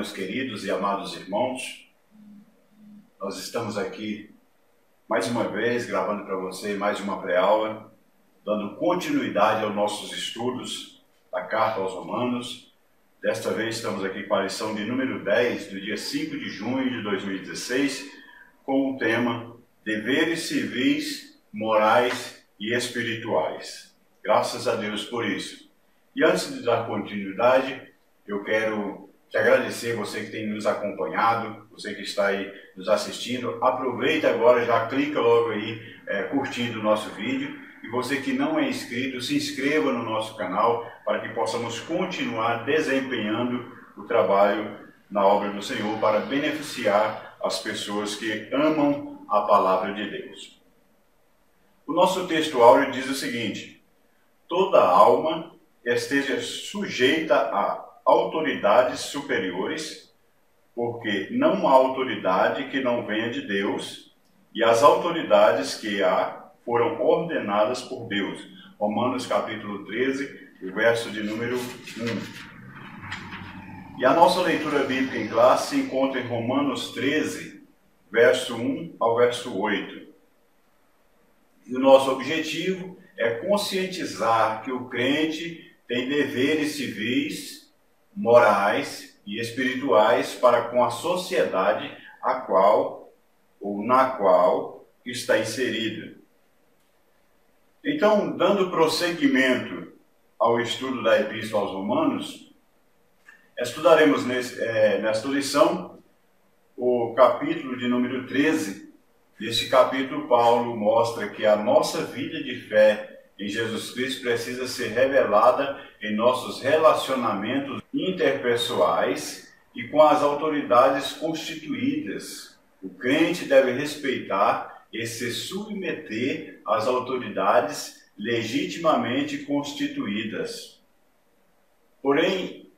meus queridos e amados irmãos. Nós estamos aqui mais uma vez gravando para você mais uma pré-aula, dando continuidade aos nossos estudos da Carta aos Romanos. Desta vez estamos aqui com a lição de número 10, do dia 5 de junho de 2016, com o tema Deveres civis, morais e espirituais. Graças a Deus por isso. E antes de dar continuidade, eu quero te agradecer, você que tem nos acompanhado, você que está aí nos assistindo. Aproveita agora, já clica logo aí, curtindo o nosso vídeo. E você que não é inscrito, se inscreva no nosso canal para que possamos continuar desempenhando o trabalho na obra do Senhor para beneficiar as pessoas que amam a palavra de Deus. O nosso texto áureo diz o seguinte: toda alma esteja sujeita a autoridades superiores, porque não há autoridade que não venha de Deus, e as autoridades que há foram ordenadas por Deus. Romanos capítulo 13, o verso de número 1. E a nossa leitura bíblica em classe se encontra em Romanos 13, verso 1 ao verso 8. E o nosso objetivo é conscientizar que o crente tem deveres civis, morais e espirituais para com a sociedade a qual ou na qual está inserido. Então, dando prosseguimento ao estudo da Epístola aos Romanos, estudaremos nesta lição o capítulo de número 13. Neste capítulo, Paulo mostra que a nossa vida de fé em Jesus Cristo precisa ser revelada em nossos relacionamentos interpessoais e com as autoridades constituídas. O crente deve respeitar e se submeter às autoridades legitimamente constituídas. Porém,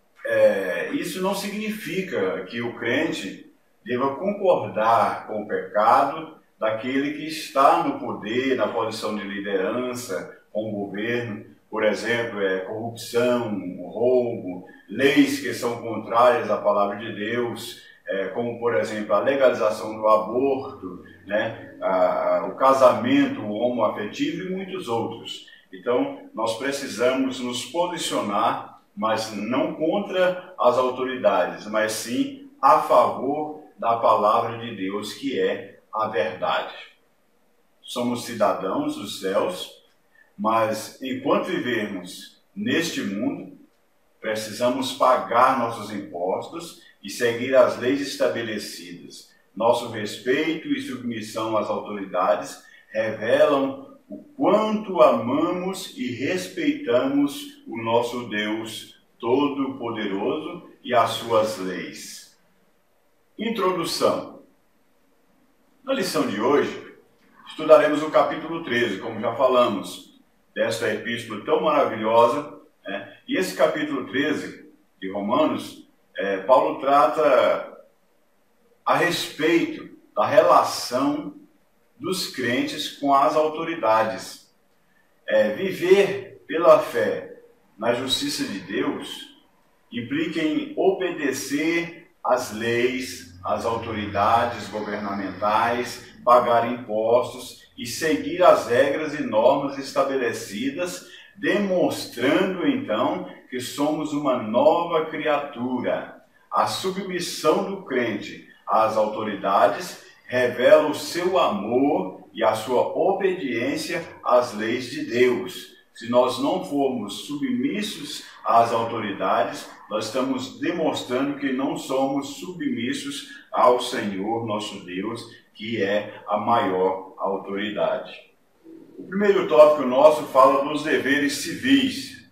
isso não significa que o crente deva concordar com o pecado daquele que está no poder, na posição de liderança, com o governo. Por exemplo, corrupção, roubo, leis que são contrárias à palavra de Deus, como, por exemplo, a legalização do aborto, o casamento homoafetivo e muitos outros. Então, nós precisamos nos posicionar, mas não contra as autoridades, mas sim a favor da palavra de Deus, que é a verdade. Somos cidadãos dos céus, mas enquanto vivermos neste mundo, precisamos pagar nossos impostos e seguir as leis estabelecidas. Nosso respeito e submissão às autoridades revelam o quanto amamos e respeitamos o nosso Deus Todo-Poderoso e as suas leis. Introdução. Na lição de hoje, estudaremos o capítulo 13, como já falamos, desta epístola tão maravilhosa. E esse capítulo 13 de Romanos, Paulo trata a respeito da relação dos crentes com as autoridades. Viver pela fé na justiça de Deus implica em obedecer às leis, às autoridades governamentais, pagar impostos e seguir as regras e normas estabelecidas, demonstrando então que somos uma nova criatura. A submissão do crente às autoridades revela o seu amor e a sua obediência às leis de Deus. Se nós não formos submissos às autoridades, nós estamos demonstrando que não somos submissos ao Senhor nosso Deus, que é a maior autoridade. O primeiro tópico nosso fala dos deveres civis.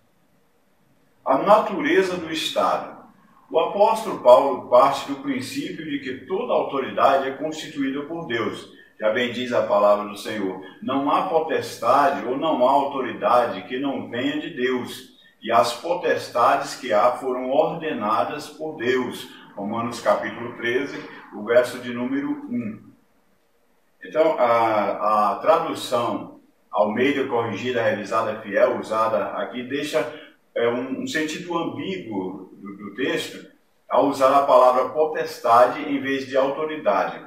A natureza do Estado. O apóstolo Paulo parte do princípio de que toda autoridade é constituída por Deus. Já bem diz a palavra do Senhor: não há potestade ou não há autoridade que não venha de Deus. E as potestades que há foram ordenadas por Deus. Romanos capítulo 13, o verso de número 1. Então, a tradução Almeida Corrigida, Revisada, Fiel, usada aqui, deixa um sentido ambíguo do texto, ao usar a palavra potestade em vez de autoridade.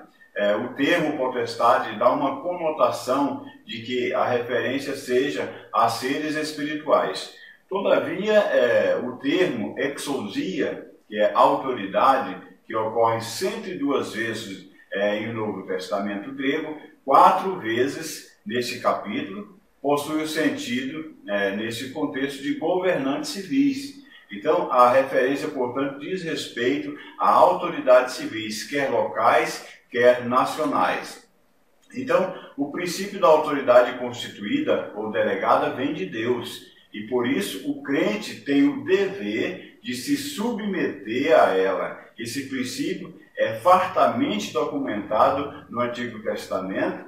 O termo potestade dá uma conotação de que a referência seja a seres espirituais. Todavia, o termo exousia, que é autoridade, que ocorre 102 vezes em Novo Testamento grego, 4 vezes nesse capítulo, possui o sentido, nesse contexto, de governantes civis. Então, a referência, portanto, diz respeito a autoridades civis, quer locais, quer nacionais. Então, o princípio da autoridade constituída ou delegada vem de Deus, e por isso o crente tem o dever de se submeter a ela. Esse princípio é fartamente documentado no Antigo Testamento,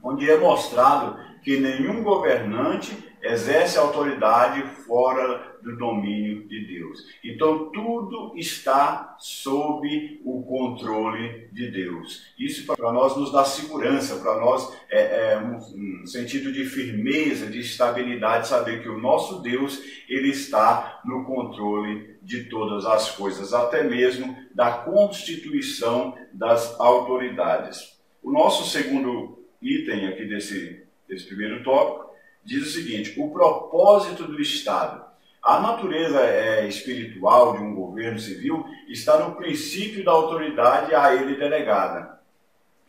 onde é mostrado que nenhum governante exerce autoridade fora do domínio de Deus. Então, tudo está sob o controle de Deus. Isso para nós nos dá segurança, para nós é um sentido de firmeza, de estabilidade, saber que o nosso Deus, ele está no controle de todas as coisas, até mesmo da constituição das autoridades. O nosso segundo item aqui desse primeiro tópico diz o seguinte: o propósito do Estado. A natureza espiritual de um governo civil está no princípio da autoridade a ele delegada.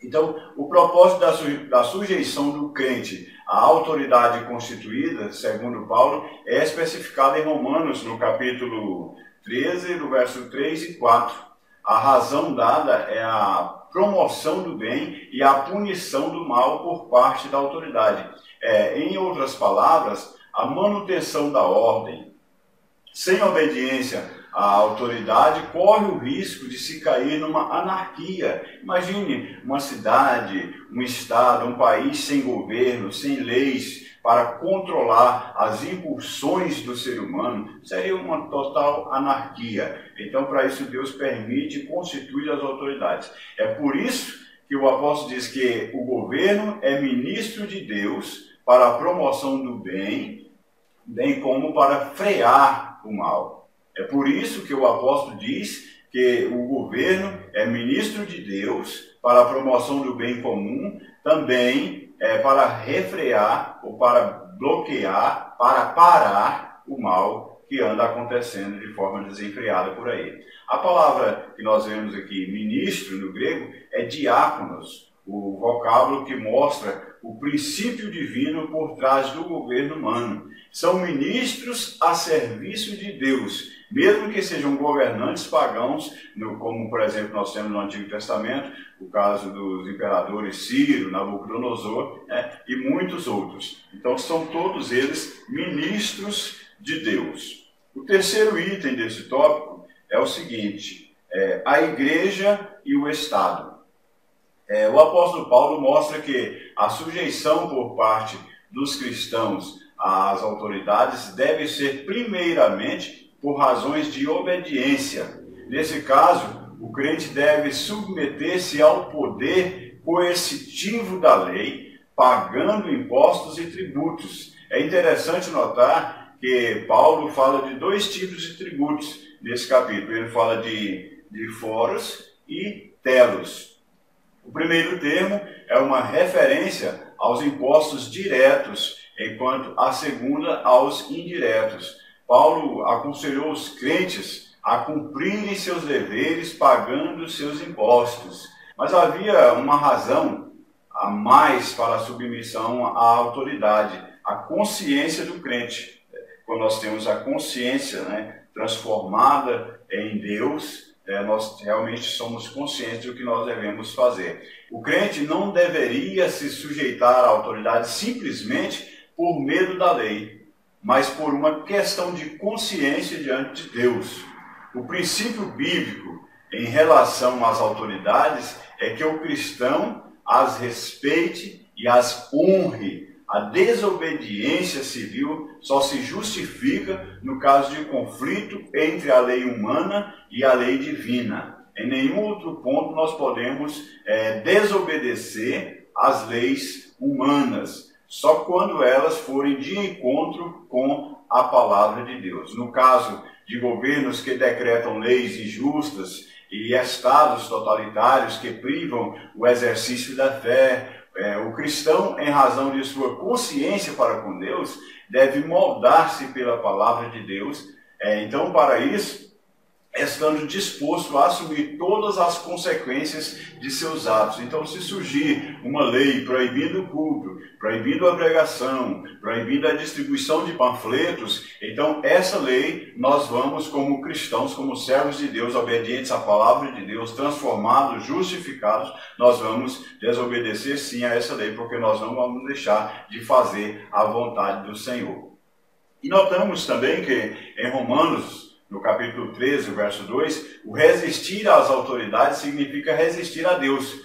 Então, o propósito da sujeição do crente à autoridade constituída, segundo Paulo, é especificado em Romanos, no capítulo 13, no verso 3 e 4. A razão dada é a promoção do bem e a punição do mal por parte da autoridade. Em outras palavras, a manutenção da ordem. Sem obediência à autoridade, corre o risco de se cair numa anarquia. Imagine uma cidade, um estado, um país sem governo, sem leis para controlar as impulsões do ser humano. Seria uma total anarquia. Então, para isso, Deus permite e constitui as autoridades. É por isso que o apóstolo diz que o governo é ministro de Deus para a promoção do bem, bem como para frear o mal. É por isso que o apóstolo diz que o governo é ministro de Deus para a promoção do bem comum, também para refrear ou para bloquear, para parar o mal que anda acontecendo de forma desenfreada por aí. A palavra que nós vemos aqui, ministro, no grego, é diáconos, o vocábulo que mostra o princípio divino por trás do governo humano. São ministros a serviço de Deus, mesmo que sejam governantes pagãos, como, por exemplo, nós temos no Antigo Testamento, o caso dos imperadores Ciro, Nabucodonosor, e muitos outros. Então, são todos eles ministros de Deus. O terceiro item desse tópico é o seguinte: a igreja e o Estado. O apóstolo Paulo mostra que a sujeição por parte dos cristãos às autoridades deve ser primeiramente por razões de obediência. Nesse caso, o crente deve submeter-se ao poder coercitivo da lei, pagando impostos e tributos. É interessante notar que Paulo fala de 2 tipos de tributos nesse capítulo. Ele fala de foros e telos. O primeiro termo é uma referência aos impostos diretos, enquanto a segunda aos indiretos. Paulo aconselhou os crentes a cumprirem seus deveres pagando seus impostos. Mas havia uma razão a mais para a submissão à autoridade, a consciência do crente. Quando nós temos a consciência transformada em Deus, nós realmente somos conscientes do que nós devemos fazer. O crente não deveria se sujeitar à autoridade simplesmente por medo da lei, mas por uma questão de consciência diante de Deus. O princípio bíblico em relação às autoridades é que o cristão as respeite e as honre. A desobediência civil só se justifica no caso de conflito entre a lei humana e a lei divina. Em nenhum outro ponto nós podemos desobedecer às leis humanas, só quando elas forem de encontro com a palavra de Deus. No caso de governos que decretam leis injustas e estados totalitários que privam o exercício da fé, o cristão, em razão de sua consciência para com Deus, deve moldar-se pela palavra de Deus. Então, para isso, estando disposto a assumir todas as consequências de seus atos. Então, se surgir uma lei proibindo o culto, proibindo a pregação, proibindo a distribuição de panfletos, então essa lei nós vamos, como cristãos, como servos de Deus, obedientes à palavra de Deus, transformados, justificados, nós vamos desobedecer sim a essa lei, porque nós não vamos deixar de fazer a vontade do Senhor. E notamos também que em Romanos, no capítulo 13, verso 2, o resistir às autoridades significa resistir a Deus.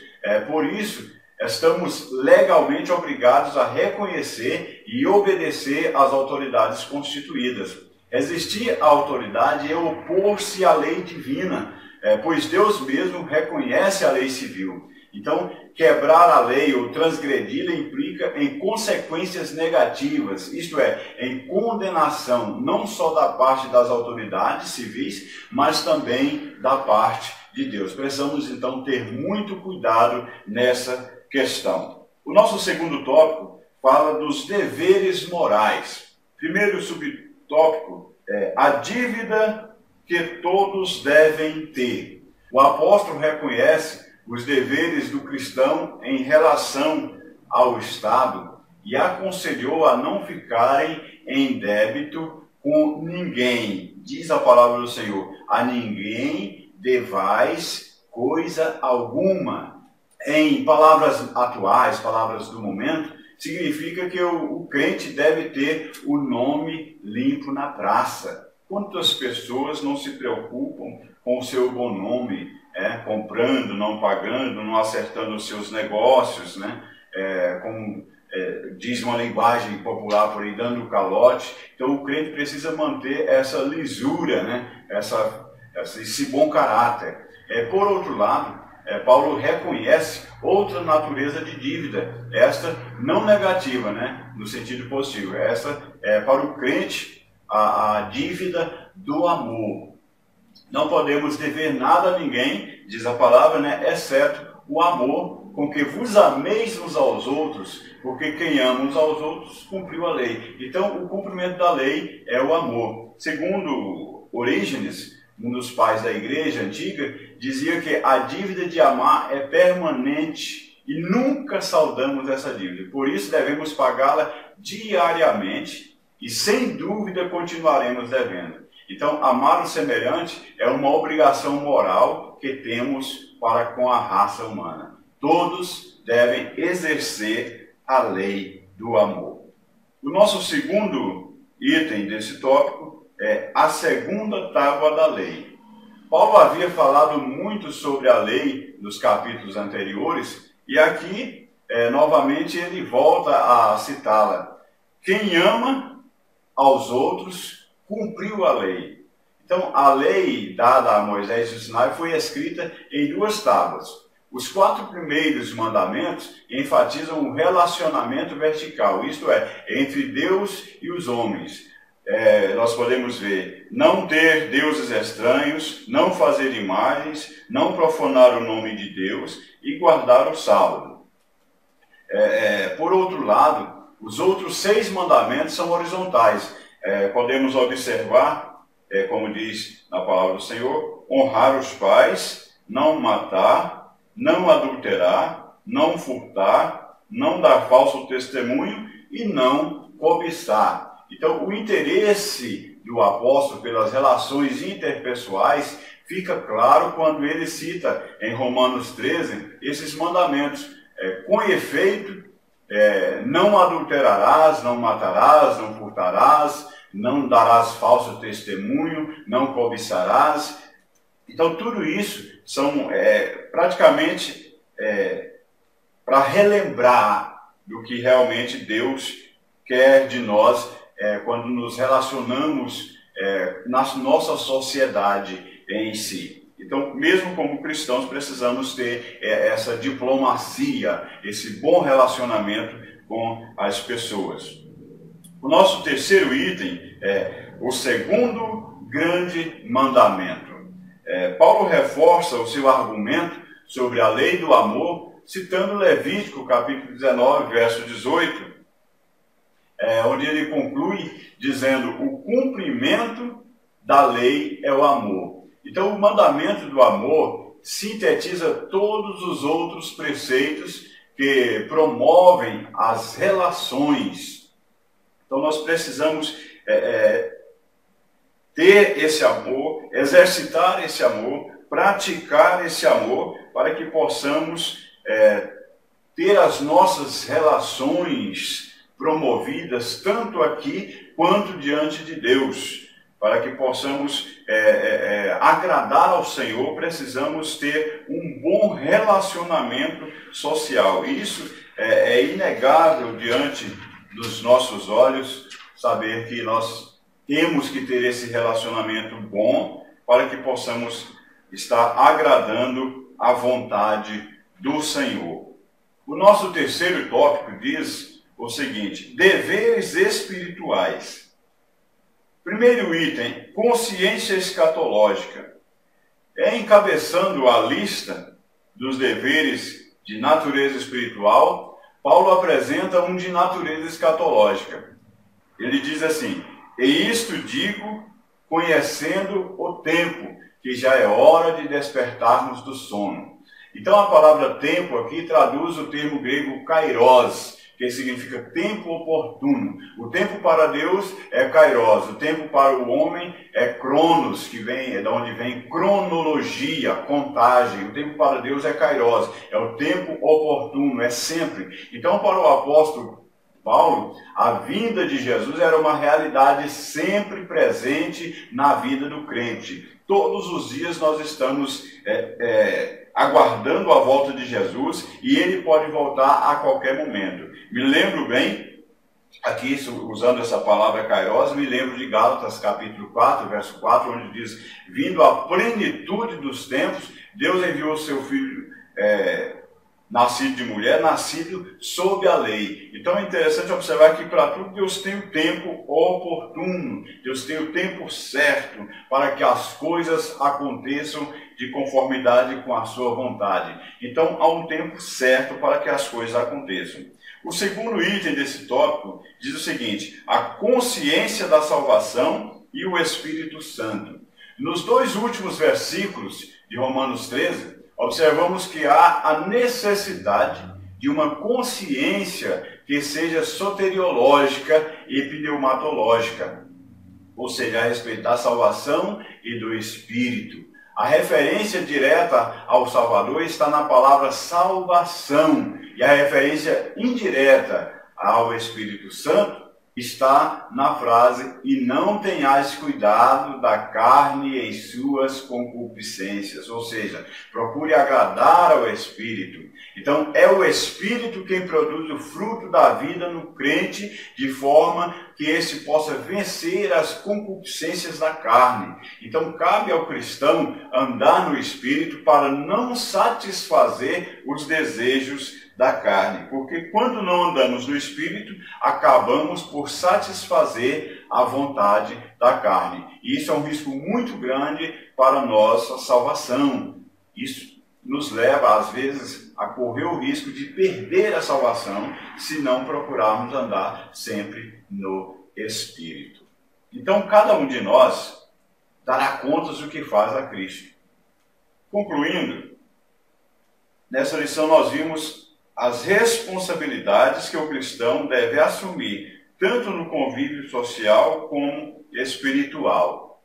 Por isso, estamos legalmente obrigados a reconhecer e obedecer às autoridades constituídas. Resistir à autoridade é opor-se à lei divina, pois Deus mesmo reconhece a lei civil. Então, quebrar a lei ou transgredi-la implica em consequências negativas, isto é, em condenação, não só da parte das autoridades civis, mas também da parte de Deus. Precisamos, então, ter muito cuidado nessa questão. O nosso segundo tópico fala dos deveres morais. Primeiro subtópico é a dívida que todos devem ter. O apóstolo reconhece os deveres do cristão em relação ao Estado e aconselhou a não ficarem em débito com ninguém. Diz a palavra do Senhor: a ninguém devais coisa alguma. Em palavras atuais, palavras do momento, significa que o crente deve ter o nome limpo na praça. Quantas pessoas não se preocupam com o seu bom nome, comprando, não pagando, não acertando os seus negócios, né? Diz uma linguagem popular por aí, dando calote. Então o crente precisa manter essa lisura, né? Esse bom caráter. Por outro lado, Paulo reconhece outra natureza de dívida, esta não negativa, né? No sentido positivo. Essa é para o crente a dívida do amor. Não podemos dever nada a ninguém, diz a palavra, né? Exceto o amor com que vos ameis uns aos outros, porque quem ama uns aos outros cumpriu a lei. Então, o cumprimento da lei é o amor. Segundo Orígenes, um dos pais da igreja antiga, dizia que a dívida de amar é permanente e nunca saldamos essa dívida. Por isso, devemos pagá-la diariamente e, sem dúvida, continuaremos devendo. Então, amar o semelhante é uma obrigação moral que temos para com a raça humana. Todos devem exercer a lei do amor. O nosso segundo item desse tópico é a segunda tábua da lei. Paulo havia falado muito sobre a lei nos capítulos anteriores e aqui, novamente, ele volta a citá-la. Quem ama aos outros cumpriu a lei. Então, a lei dada a Moisés do Sinai foi escrita em 2 tábuas. Os 4 primeiros mandamentos enfatizam o relacionamento vertical, isto é, entre Deus e os homens. Nós podemos ver: não ter deuses estranhos, não fazer imagens, não profanar o nome de Deus e guardar o sábado. Por outro lado, os outros 6 mandamentos são horizontais. Podemos observar, como diz na palavra do Senhor, honrar os pais, não matar, não adulterar, não furtar, não dar falso testemunho e não cobiçar. Então, o interesse do apóstolo pelas relações interpessoais fica claro quando ele cita em Romanos 13 esses mandamentos. Com efeito, não adulterarás, não matarás, não furtarás, não darás falso testemunho, não cobiçarás. Então, tudo isso são praticamente para relembrar do que realmente Deus quer de nós quando nos relacionamos na nossa sociedade em si. Então, mesmo como cristãos, precisamos ter essa diplomacia, esse bom relacionamento com as pessoas. O nosso terceiro item é o segundo grande mandamento. Paulo reforça o seu argumento sobre a lei do amor, citando Levítico, capítulo 19, verso 18, onde ele conclui dizendo: o cumprimento da lei é o amor. Então, o mandamento do amor sintetiza todos os outros preceitos que promovem as relações. Então, nós precisamos ter esse amor, exercitar esse amor, praticar esse amor, para que possamos ter as nossas relações promovidas tanto aqui quanto diante de Deus. Para que possamos agradar ao Senhor, precisamos ter um bom relacionamento social. E isso é inegável diante dos nossos olhos, saber que nós temos que ter esse relacionamento bom para que possamos estar agradando a vontade do Senhor. O nosso terceiro tópico diz o seguinte: deveres espirituais. Primeiro item, consciência escatológica. Encabeçando a lista dos deveres de natureza espiritual, Paulo apresenta um de natureza escatológica. Ele diz assim: e isto digo, conhecendo o tempo, que já é hora de despertarmos do sono. Então a palavra tempo aqui traduz o termo grego kairos, que significa tempo oportuno. O tempo para Deus é kairos, o tempo para o homem é cronos, que é de onde vem cronologia, contagem. O tempo para Deus é kairos, é o tempo oportuno, é sempre. Então, para o apóstolo Paulo, a vinda de Jesus era uma realidade sempre presente na vida do crente. Todos os dias nós estamos aguardando a volta de Jesus, e ele pode voltar a qualquer momento. Me lembro bem, aqui usando essa palavra kairos, me lembro de Gálatas capítulo 4, verso 4, onde diz: vindo à plenitude dos tempos, Deus enviou o seu Filho, nascido de mulher, nascido sob a lei. Então é interessante observar que para tudo Deus tem o tempo oportuno, Deus tem o tempo certo para que as coisas aconteçam de conformidade com a sua vontade. Então há um tempo certo para que as coisas aconteçam. O segundo item desse tópico diz o seguinte: a consciência da salvação e o Espírito Santo. Nos dois últimos versículos de Romanos 13, observamos que há a necessidade de uma consciência que seja soteriológica e pneumatológica, ou seja, a respeito da salvação e do Espírito. A referência direta ao Salvador está na palavra salvação, e a referência indireta ao Espírito Santo está na frase: e não tenhais cuidado da carne em suas concupiscências, ou seja, procure agradar ao Espírito. Então é o Espírito quem produz o fruto da vida no crente, de forma que esse possa vencer as concupiscências da carne. Então cabe ao cristão andar no Espírito para não satisfazer os desejos da carne, porque quando não andamos no Espírito, acabamos por satisfazer a vontade da carne. E isso é um risco muito grande para a nossa salvação. Isso nos leva, às vezes, a correr o risco de perder a salvação se não procurarmos andar sempre no Espírito. Então, cada um de nós dará contas do que faz a Cristo. Concluindo, nessa lição nós vimos as responsabilidades que o cristão deve assumir, tanto no convívio social como espiritual.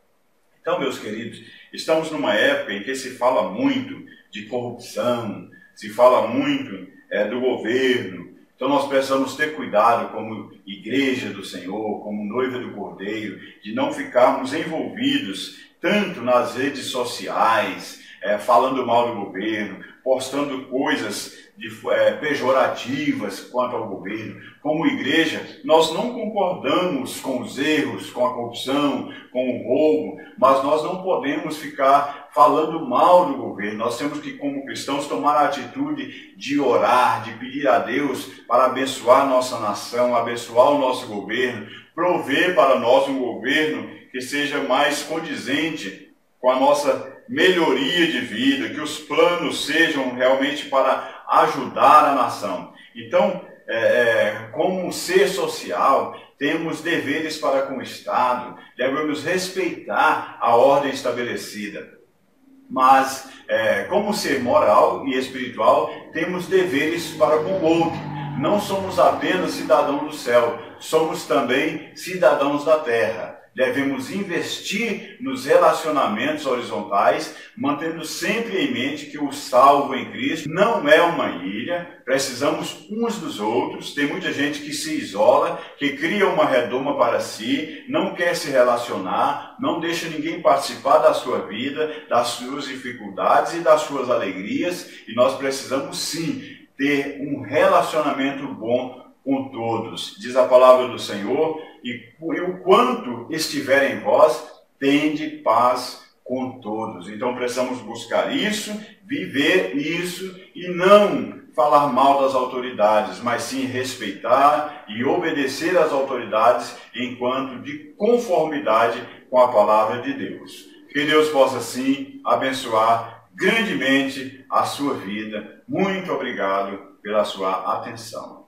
Então, meus queridos, estamos numa época em que se fala muito de corrupção, se fala muito do governo. Então nós precisamos ter cuidado como igreja do Senhor, como noiva do Cordeiro, de não ficarmos envolvidos tanto nas redes sociais, falando mal do governo, postando coisas pejorativas quanto ao governo. Como igreja, nós não concordamos com os erros, com a corrupção, com o roubo, mas nós não podemos ficar falando mal do governo. Nós temos que, como cristãos, tomar a atitude de orar, de pedir a Deus para abençoar a nossa nação, abençoar o nosso governo, prover para nós um governo que seja mais condizente com a nossa melhoria de vida, que os planos sejam realmente para ajudar a nação. Então, como um ser social, temos deveres para com o Estado, devemos respeitar a ordem estabelecida. Mas, como ser moral e espiritual, temos deveres para com o outro. Não somos apenas cidadãos do céu, somos também cidadãos da terra. Devemos investir nos relacionamentos horizontais, mantendo sempre em mente que o salvo em Cristo não é uma ilha, precisamos uns dos outros. Tem muita gente que se isola, que cria uma redoma para si, não quer se relacionar, não deixa ninguém participar da sua vida, das suas dificuldades e das suas alegrias, e nós precisamos sim ter um relacionamento bom com todos. Diz a palavra do Senhor, e o quanto estiver em vós, tende paz com todos. Então precisamos buscar isso, viver isso e não falar mal das autoridades, mas sim respeitar e obedecer às autoridades enquanto de conformidade com a palavra de Deus. Que Deus possa sim abençoar grandemente a sua vida. Muito obrigado pela sua atenção.